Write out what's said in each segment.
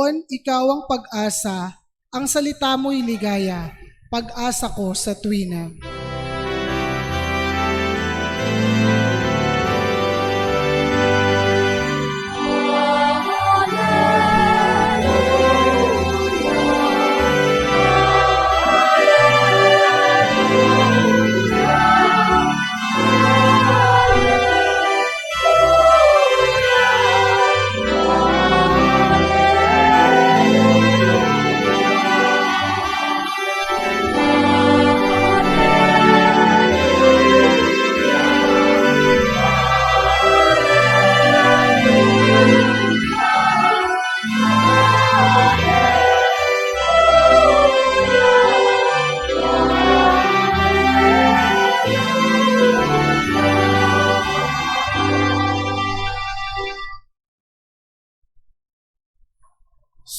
Panginoon, ikaw ang pag-asa, ang salita mo'y ligaya, pag-asa ko sa tuwina.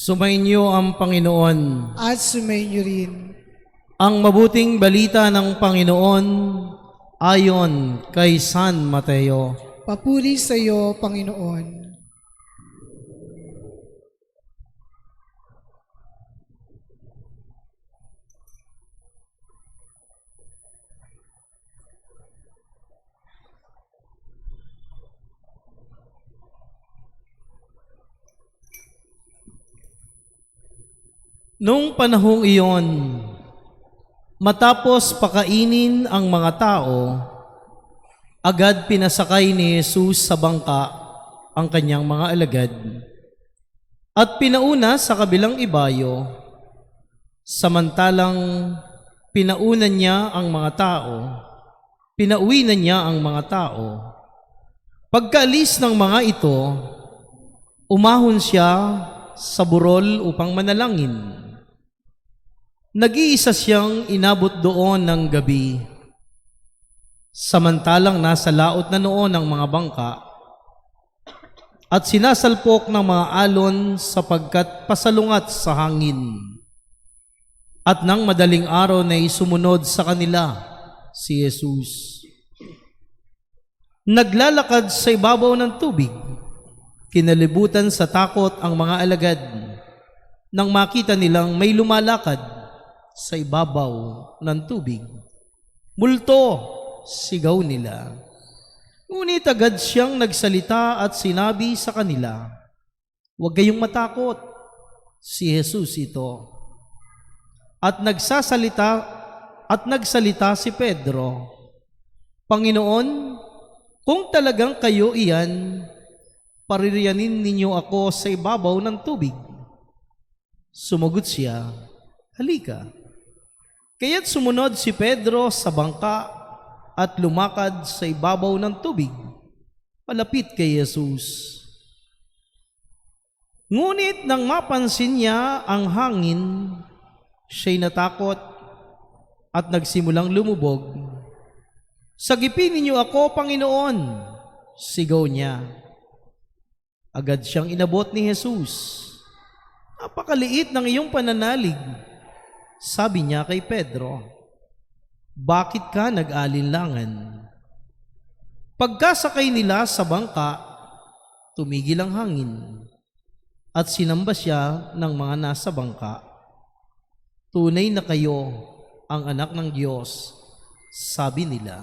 Sumainyo ang Panginoon. At sumainyo rin. Ang mabuting balita ng Panginoon ayon kay San Mateo. Papuri sa iyo, Panginoon. Noong panahong iyon, matapos pakainin ang mga tao, agad pinasakay ni Jesus sa bangka ang kanyang mga alagad at pinauna sa kabilang ibayo, samantalang pinaunan niya ang mga tao, pinauwi na niya ang mga tao. Pagkaalis ng mga ito, umahon siya sa burol upang manalangin. Nag-iisa siyang inabot doon ng gabi, samantalang nasa laot na noon ang mga bangka at sinasalpok ng mga alon sapagkat pasalungat sa hangin. At nang madaling araw na sumunod sa kanila si Jesus. Naglalakad sa ibabaw ng tubig, kinalibutan sa takot ang mga alagad nang makita nilang may lumalakad sa ibabaw ng tubig. Multo, sigaw nila. Ngunit agad siyang nagsalita at sinabi sa kanila, "Huwag kayong matakot, si Jesus ito." At nagsalita si Pedro, "Panginoon, kung talagang kayo iyan, paririyanin ninyo ako sa ibabaw ng tubig." Sumagot siya, "Halika." Kaya't sumunod si Pedro sa bangka at lumakad sa ibabaw ng tubig, palapit kay Jesus. Ngunit nang mapansin niya ang hangin, siya'y natakot at nagsimulang lumubog. "Sagipin ninyo ako, Panginoon!" sigaw niya. Agad siyang inabot ni Jesus. "Napakaliit ng iyong pananalig," sabi niya kay Pedro. "Bakit ka nag-alinlangan?" Pagkasakay nila sa bangka, tumigil ang hangin at sinamba siya ng mga nasa bangka. "Tunay na kayo ang anak ng Diyos," sabi nila.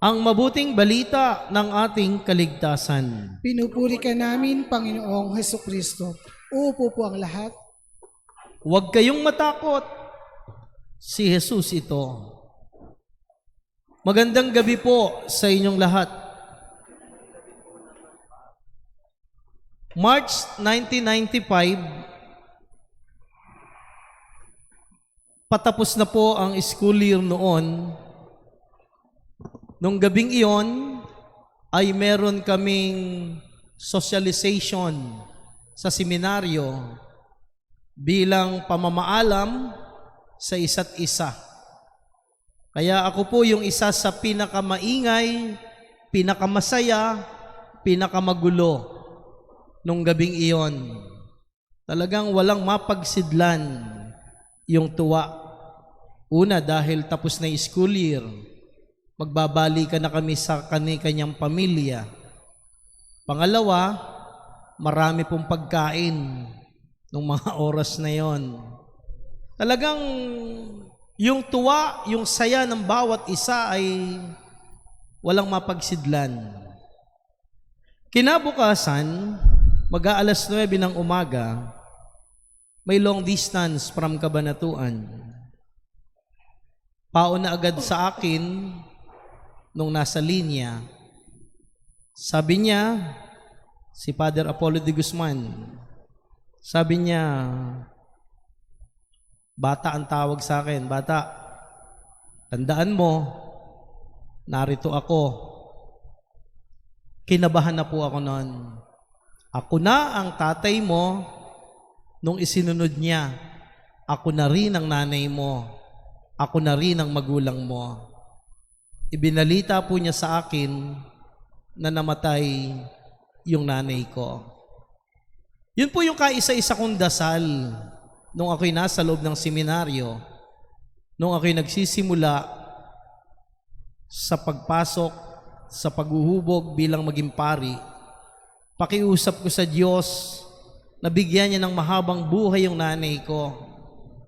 Ang mabuting balita ng ating kaligtasan. Pinupuri ka namin, Panginoong Hesukristo. Uupo po ang lahat. Huwag kayong matakot, si Jesus ito. Magandang gabi po sa inyong lahat. March 1995, patapos na po ang school year noon. Nung gabing iyon ay meron kaming socialization sa seminaryo bilang pamamaalam sa isa't isa. Kaya ako po yung isa sa pinakamaingay, pinakamasaya, pinakamagulo nung gabing iyon. Talagang walang mapagsidlan yung tuwa. Una, dahil tapos na yung school year. Magbabalikan na kami sa kanyang pamilya. Pangalawa, marami pong pagkain nung mga oras na yon. Talagang yung tuwa, yung saya ng bawat isa ay walang mapagsidlan. Kinabukasan, mag-aalas 9 ng umaga, may long distance from Cabanatuan. Pauna agad sa akin nung nasa linya. Sabi niya, si Father Apollo de Guzman, sabi niya, bata ang tawag sa akin, bata, tandaan mo, narito ako. Kinabahan na po ako noon. Ako na ang tatay mo nung isinunod niya. Ako na rin ang nanay mo. Ako na rin ang magulang mo. Ibinalita po niya sa akin na namatay yung nanay ko. Yun po yung kaisa-isa kong dasal nung ako'y nasa loob ng seminaryo, nung ako'y nagsisimula sa pagpasok, sa paghuhubog bilang maging pari, pakiusap ko sa Diyos na bigyan niya ng mahabang buhay yung nanay ko.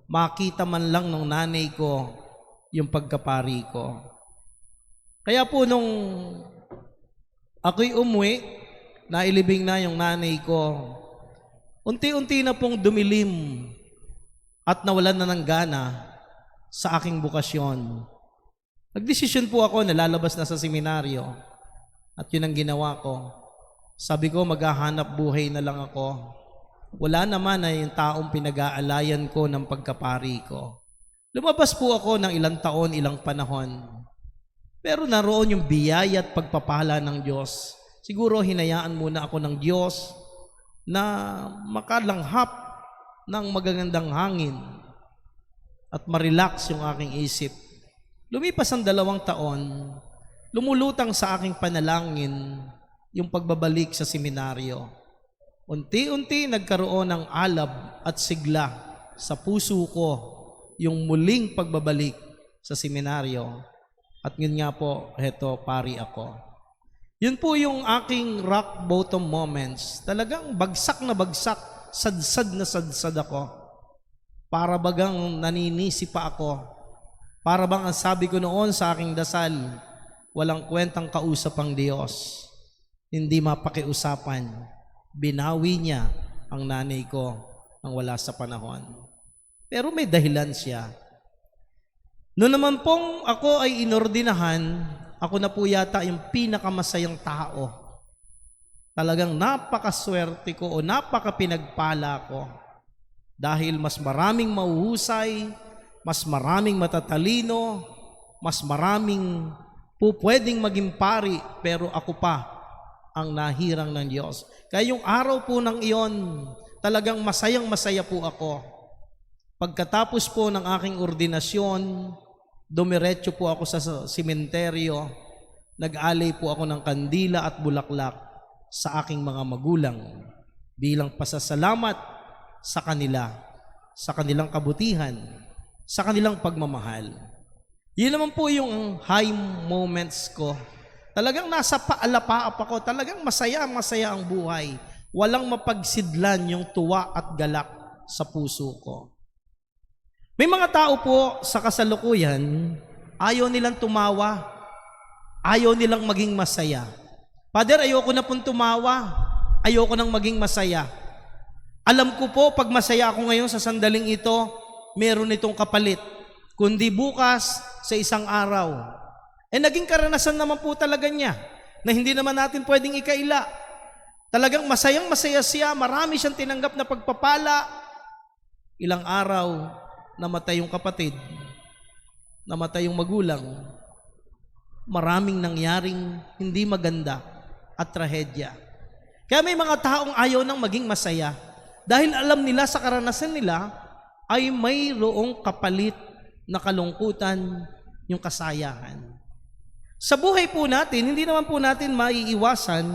Makita man lang ng nanay ko yung pagkapari ko. Kaya po nung ako'y umuwi, nailibing na yung nanay ko, unti-unti na pong dumilim at nawalan na ng gana sa aking bukasyon. Nagdesisyon po ako na lalabas na sa seminaryo at yun ang ginawa ko. Sabi ko, maghahanap buhay na lang ako. Wala naman na yung taong pinag-aalayan ko ng pagkapari ko. Lumabas po ako ng ilang taon, ilang panahon. Pero naroon yung biyaya at pagpapala ng Diyos. Siguro hinayaan muna ako ng Diyos na makalanghap ng magagandang hangin at marelax yung aking isip. Lumipas ang 2 taon, lumulutang sa aking panalangin yung pagbabalik sa seminaryo. Unti-unti nagkaroon ng alab at sigla sa puso ko yung muling pagbabalik sa seminaryo. At yun nga po, heto, pari ako. Yun po yung aking rock bottom moments. Talagang bagsak na bagsak, sadsad ako. Para bagang naninisi pa ako. Para bang ang sabi ko noon sa aking dasal, walang kwentang kausap ang Diyos. Hindi mapakiusapan. Binawi niya ang nanay ko nang wala sa panahon. Pero may dahilan siya. Noon naman pong ako ay inordinahan, ako na po yata yung pinakamasayang tao. Talagang napakaswerte ko o napakapinagpala ko. Dahil mas maraming mahuhusay, mas maraming matatalino, mas maraming po pwedeng maging pari, pero ako pa ang nahirang ng Diyos. Kaya yung araw po ng iyon, talagang masayang masaya po ako. Pagkatapos po ng aking ordinasyon, dumiretso po ako sa sementeryo, nag-alay po ako ng kandila at bulaklak sa aking mga magulang bilang pasasalamat sa kanila, sa kanilang kabutihan, sa kanilang pagmamahal. Yun naman po yung high moments ko. Talagang nasa paalapaap ako, talagang masaya ang buhay. Walang mapagsidlan yung tuwa at galak sa puso ko. May mga tao po sa kasalukuyan, ayaw nilang tumawa, ayaw nilang maging masaya. Father, ayoko na pong tumawa, ayoko nang maging masaya. Alam ko po, pag masaya ako ngayon sa sandaling ito, meron itong kapalit. Kundi bukas sa isang araw. Naging karanasan naman po talaga niya na hindi naman natin pwedeng ikaila. Talagang masayang masaya siya, marami siyang tinanggap na pagpapala. Ilang araw, namatay yung kapatid, namatay yung magulang. Maraming nangyaring hindi maganda at trahedya. Kaya may mga taong ayaw nang maging masaya dahil alam nila sa karanasan nila ay mayroong kapalit na kalungkutan yung kasayahan. Sa buhay po natin, hindi naman po natin maiiwasan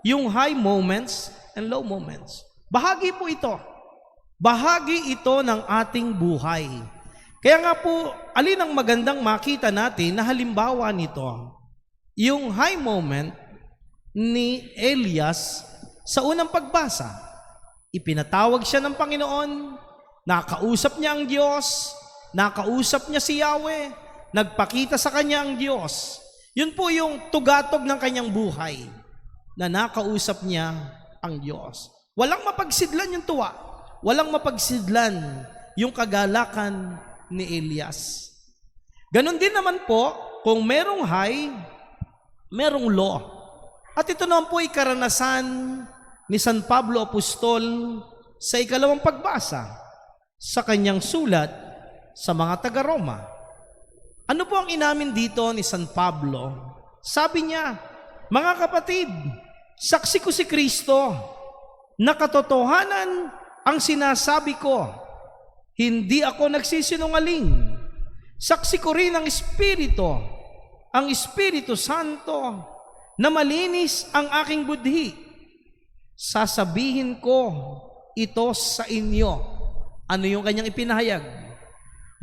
yung high moments and low moments. Bahagi po ito. Bahagi ito ng ating buhay. Kaya nga po, alin ang magandang makita natin na halimbawa nito? Yung high moment ni Elias Sa unang pagbasa, ipinatawag siya ng Panginoon, nakausap niya ang Diyos, nakausap niya si Yahweh, nagpakita sa kanya ang Diyos. Yun po yung tugatog ng kanyang buhay, na nakausap niya ang Diyos. Walang mapagsidlan yung tuwa, walang mapagsidlan yung kagalakan ni Elias. Ganon din naman po, kung merong high, merong low. At ito naman po ay karanasan ni San Pablo Apostol sa ikalawang pagbasa sa kanyang sulat sa mga taga-Roma. Ano po ang inamin dito ni San Pablo? Sabi niya, mga kapatid, saksi ko si Kristo, na katotohanan ang sinasabi ko. Hindi ako nagsisinungaling. Saksi ko rin ang Espiritu Santo, na malinis ang aking budhi. Sasabihin ko ito sa inyo. Ano yung kanyang ipinahayag?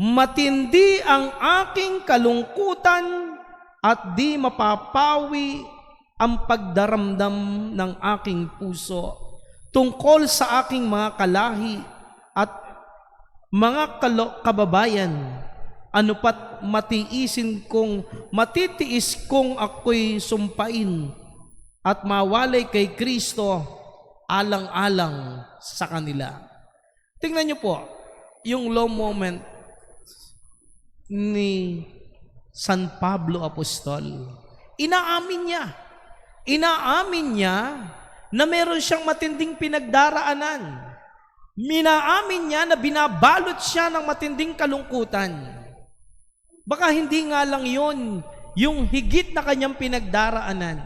Matindi ang aking kalungkutan at di mapapawi ang pagdaramdam ng aking puso tungkol sa aking mga kalahi at mga kababayan. Ano pat matitiis kong ako'y sumpain at mawalay kay Kristo alang-alang sa kanila. Tingnan niyo po, yung low moment ni San Pablo Apostol. Inaamin niya na meron siyang matinding pinagdaraanan. Minaamin niya na binabalot siya ng matinding kalungkutan. Baka hindi nga lang yon yung higit na kanyang pinagdaraanan.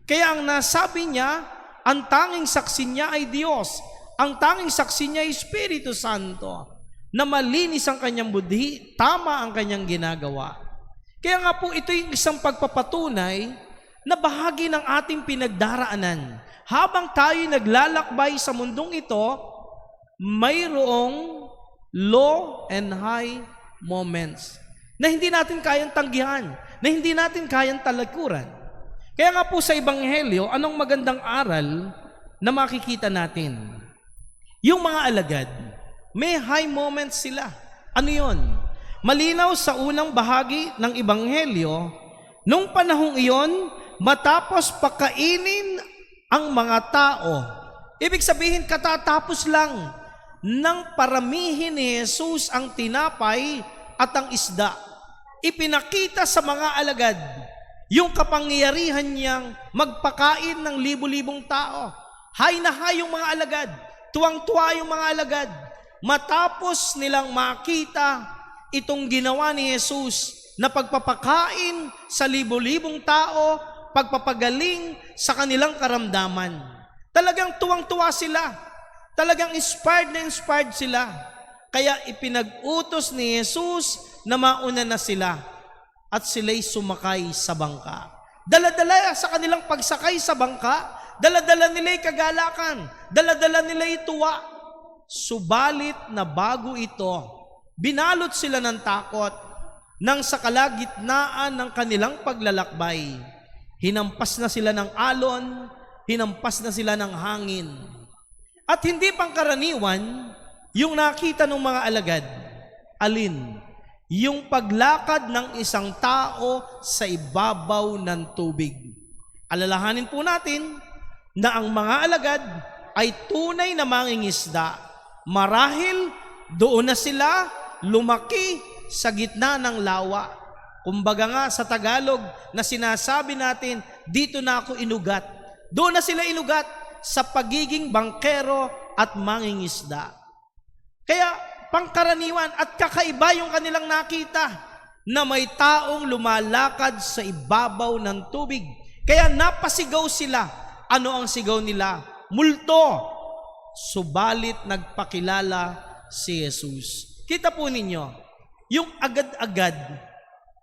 Kaya ang nasabi niya, ang tanging saksi niya ay Diyos. Ang tanging saksi niya ay Espiritu Santo, na malinis ang kanyang budhi, tama ang kanyang ginagawa. Kaya nga po ito yung isang pagpapatunay na bahagi ng ating pinagdaraanan. Habang tayo naglalakbay sa mundong ito, mayroong low and high moments na hindi natin kayang tanggihan, na hindi natin kayang talikuran. Kaya nga po sa Ebanghelyo, anong magandang aral na makikita natin? Yung mga alagad, may high moments sila. Ano yon? Malinaw sa unang bahagi ng Ebanghelyo, nung panahong iyon, matapos pakainin ang mga tao, ibig sabihin katatapos lang ng paramihin ni Jesus ang tinapay at ang isda. Ipinakita sa mga alagad yung kapangyarihan niyang magpakain ng libu-libong tao. Hay na hay yung mga alagad, tuwang-tuwa yung mga alagad. Matapos nilang makita itong ginawa ni Jesus na pagpapakain sa libu-libong tao, pagpapagaling sa kanilang karamdaman. Talagang tuwang-tuwa sila. Talagang inspired sila. Kaya ipinag-utos ni Jesus na mauna na sila at sila'y sumakay sa bangka. Dala-dala sa kanilang pagsakay sa bangka, dala-dala nila'y kagalakan, dala-dala nila'y tuwa. Subalit na bago ito, binalot sila ng takot nang sa kalagitnaan ng kanilang paglalakbay. Hinampas na sila ng alon, hinampas na sila ng hangin. At hindi pangkaraniwan yung nakita ng mga alagad. Alin? Yung paglakad ng isang tao sa ibabaw ng tubig. Alalahanin po natin na ang mga alagad ay tunay na mangingisda. Marahil doon na sila lumaki sa gitna ng lawa. Kumbaga nga sa Tagalog na sinasabi natin, dito na ako inugat. Doon na sila inugat sa pagiging bangkero at mangingisda. Kaya pangkaraniwan at kakaiba yung kanilang nakita na may taong lumalakad sa ibabaw ng tubig. Kaya napasigaw sila. Ano ang sigaw nila? Multo! Subalit nagpakilala si Jesus. Kita po ninyo, yung agad-agad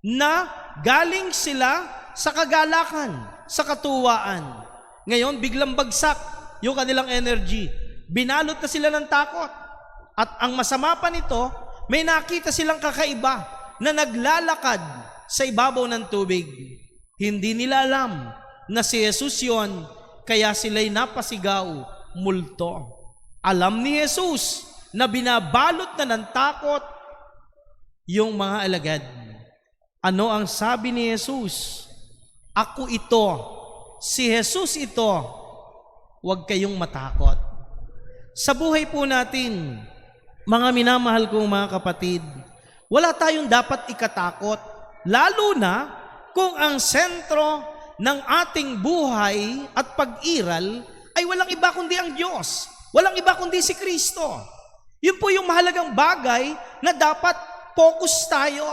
na galing sila sa kagalakan, sa katuwaan. Ngayon, biglang bagsak yung kanilang energy. Binalot na sila ng takot. At ang masama pa nito, may nakita silang kakaiba na naglalakad sa ibabaw ng tubig. Hindi nila alam na si Jesus yon, kaya sila'y napasigaw, multo. Alam ni Jesus na binabalot na ng takot yung mga alagad. Ano ang sabi ni Jesus? Ako ito, si Jesus ito, huwag kayong matakot. Sa buhay po natin, mga minamahal kong mga kapatid, wala tayong dapat ikatakot, lalo na kung ang sentro ng ating buhay at pag-iral ay walang iba kundi ang Diyos. Walang iba kundi si Kristo. Yun po yung mahalagang bagay na dapat focus tayo.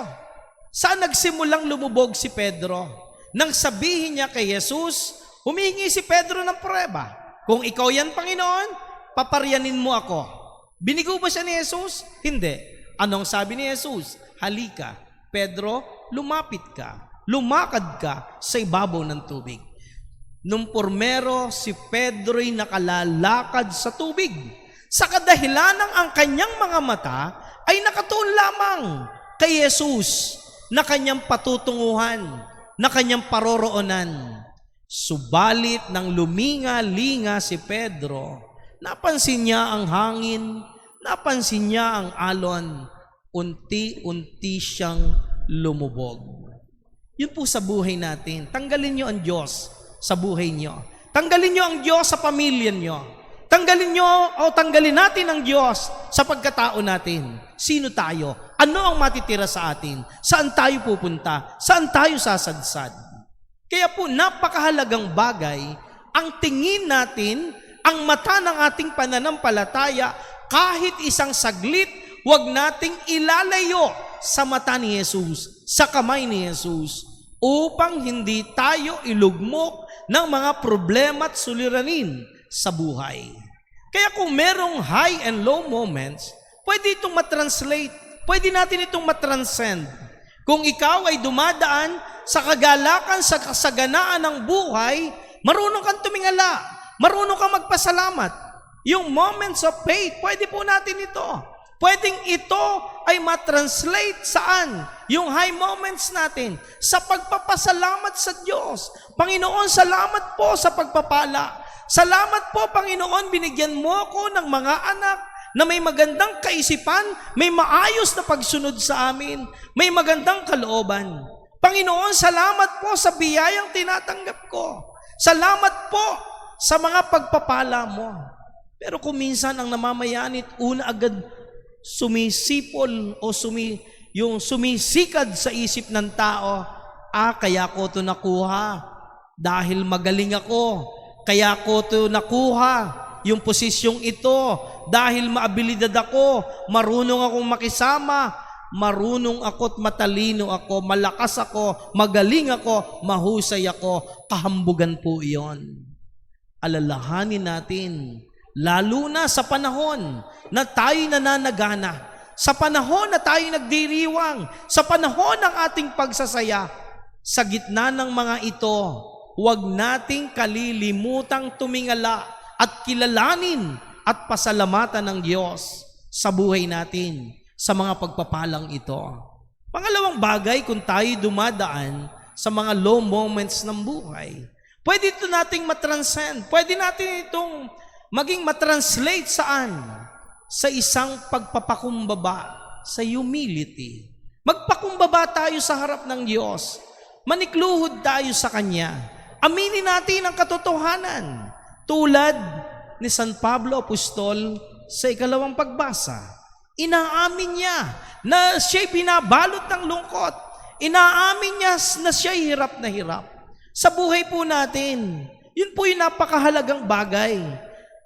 Saan nagsimulang lumubog si Pedro? Nang sabihin niya kay Jesus, humihingi si Pedro ng prueba. Kung ikaw yan, Panginoon, paparyanin mo ako. Binigo ba siya ni Jesus? Hindi. Anong sabi ni Jesus? Halika, Pedro, lumapit ka. Lumakad ka sa ibabaw ng tubig. Nung pormero, si Pedro'y nakalalakad sa tubig. Sa kadahilanang ang kanyang mga mata ay nakatuon lamang kay Jesus na kanyang patutunguhan, na kanyang paroroonan. Subalit nang luminga-linga si Pedro, napansin niya ang hangin, napansin niya ang alon, unti-unti siyang lumubog. Yun po sa buhay natin. Tanggalin niyo ang Diyos sa buhay niyo. Tanggalin niyo ang Diyos sa pamilya niyo. Tanggalin natin ang Diyos sa pagkatao natin. Sino tayo? Ano ang matitira sa atin? Saan tayo pupunta? Saan tayo sasadsad? Kaya po napakahalagang bagay ang tingin natin, ang mata ng ating pananampalataya, kahit isang saglit, huwag nating ilalayo sa mata ni Jesus, sa kamay ni Jesus, upang hindi tayo ilugmok ng mga problema at suliranin sa buhay. Kaya kung merong high and low moments, pwede itong matranslate, pwede natin itong matranscend. Kung ikaw ay dumadaan sa kagalakan, sa kasaganaan ng buhay, marunong kang tumingala, marunong kang magpasalamat. Yung moments of faith, pwede po natin ito. Pwedeng ito ay matranslate saan? Yung high moments natin sa pagpapasalamat sa Diyos. Panginoon, salamat po sa pagpapala. Salamat po, Panginoon, binigyan mo ako ng mga anak na may magandang kaisipan, may maayos na pagsunod sa amin, may magandang kalooban. Panginoon, salamat po sa biyayang tinatanggap ko. Salamat po sa mga pagpapala mo. Pero kung minsan ang namamayanit, una agad sumisipol o yung sumisikad sa isip ng tao, kaya ko ito nakuha dahil magaling ako, kaya ko ito nakuha yung posisyong ito dahil maabilidad ako, marunong akong makisama, marunong ako't matalino ako, malakas ako, magaling ako, mahusay ako. Kahambugan po iyon. Alalahanin natin, lalo na sa panahon na tayo nananagana, sa panahon na tayo nagdiriwang, sa panahon ng ating pagsasaya, sa gitna ng mga ito, huwag nating kalilimutang tumingala at kilalanin at pasalamatan ng Diyos sa buhay natin, sa mga pagpapalang ito. Pangalawang bagay, kung tayo dumadaan sa mga low moments ng buhay, pwede ito nating matranscend, pwede natin itong maging matranslate saan? Sa isang pagpapakumbaba, sa humility. Magpakumbaba tayo sa harap ng Diyos. Manikluhod tayo sa Kanya. Aminin natin ang katotohanan. Tulad ni San Pablo Apostol sa ikalawang pagbasa. Inaamin niya na siya'y binabalot ng lungkot. Inaamin niya na siya'y hirap na hirap. Sa buhay po natin, yun po yung napakahalagang bagay.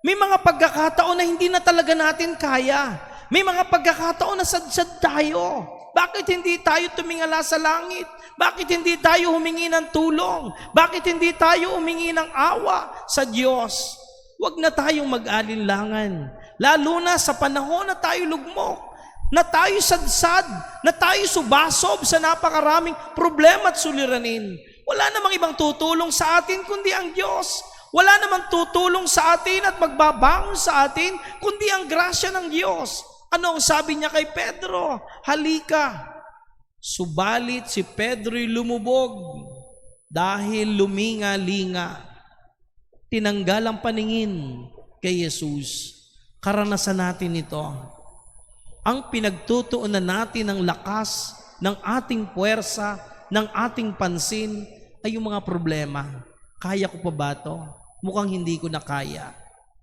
May mga pagkakataon na hindi na talaga natin kaya. May mga pagkakataon na sadsad tayo. Bakit hindi tayo tumingala sa langit? Bakit hindi tayo humingi ng tulong? Bakit hindi tayo humingi ng awa sa Diyos? Huwag na tayong mag-alinlangan. Lalo na sa panahon na tayo lugmok, na tayo sadsad, na tayo subasob sa napakaraming problema at suliranin. Wala namang ibang tutulong sa atin kundi ang Diyos. Wala namang tutulong sa atin at magbabangon sa atin kundi ang grasya ng Diyos. Ano ang sabi niya kay Pedro? Halika. Subalit si Pedro'y lumubog dahil luminga-linga. tinanggal ang paningin kay Jesus. Karanasan natin ito. Ang pinagtutuunan natin ng lakas, ng ating puwersa, ng ating pansin, ay yung mga problema. Kaya ko pa ba ito? Mukhang hindi ko na kaya.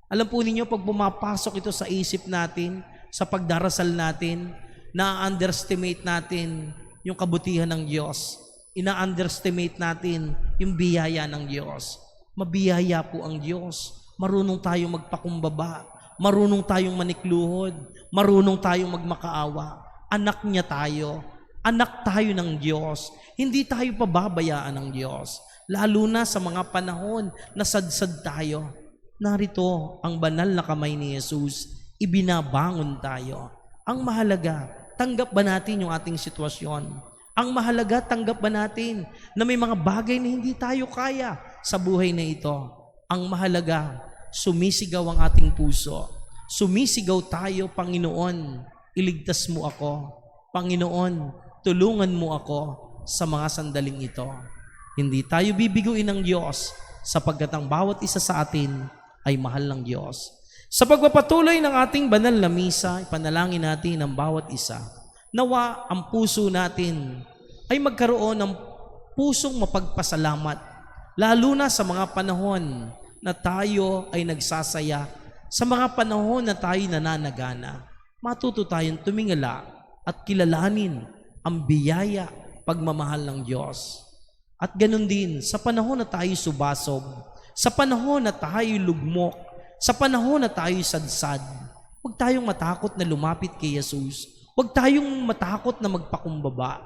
Alam po ninyo, pag pumapasok ito sa isip natin, sa pagdarasal natin, na-underestimate natin yung kabutihan ng Diyos. Ina-underestimate natin yung biyaya ng Diyos. Mabiyaya po ang Diyos. Marunong tayong magpakumbaba. Marunong tayong manikluhod. Marunong tayong magmakaawa. Anak niya tayo. Anak tayo ng Diyos. Hindi tayo pababayaan ng Diyos. Lalo na sa mga panahon na sadsad tayo. Narito ang banal na kamay ni Jesus. Ibinabangon tayo. Ang mahalaga, tanggap ba natin yung ating sitwasyon? Ang mahalaga, tanggap ba natin na may mga bagay na hindi tayo kaya sa buhay na ito? Ang mahalaga, sumisigaw ang ating puso. Sumisigaw tayo, Panginoon, iligtas mo ako. Panginoon, tulungan mo ako sa mga sandaling ito. Hindi tayo bibiguin ng Diyos sapagkat ang bawat isa sa atin ay mahal ng Diyos. Sa pagpapatuloy ng ating banal na misa, ipanalangin natin ang bawat isa. Nawa ang puso natin ay magkaroon ng pusong mapagpasalamat, lalo na sa mga panahon na tayo ay nagsasaya, sa mga panahon na tayo nananagana. Matuto tayong tumingala at kilalanin ang biyaya, pagmamahal ng Diyos. At ganun din, sa panahon na tayo subasob, sa panahon na tayo lugmok, sa panahon na tayo sadsad, huwag tayong matakot na lumapit kay Jesus. Huwag tayong matakot na magpakumbaba.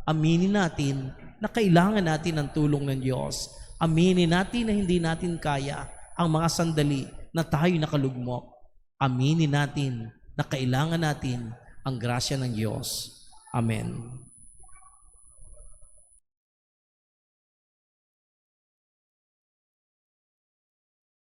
Aminin natin na kailangan natin ng tulong ng Diyos. Aminin natin na hindi natin kaya ang mga sandali na tayo nakalugmok. Aminin natin na kailangan natin ang grasya ng Diyos. Amen.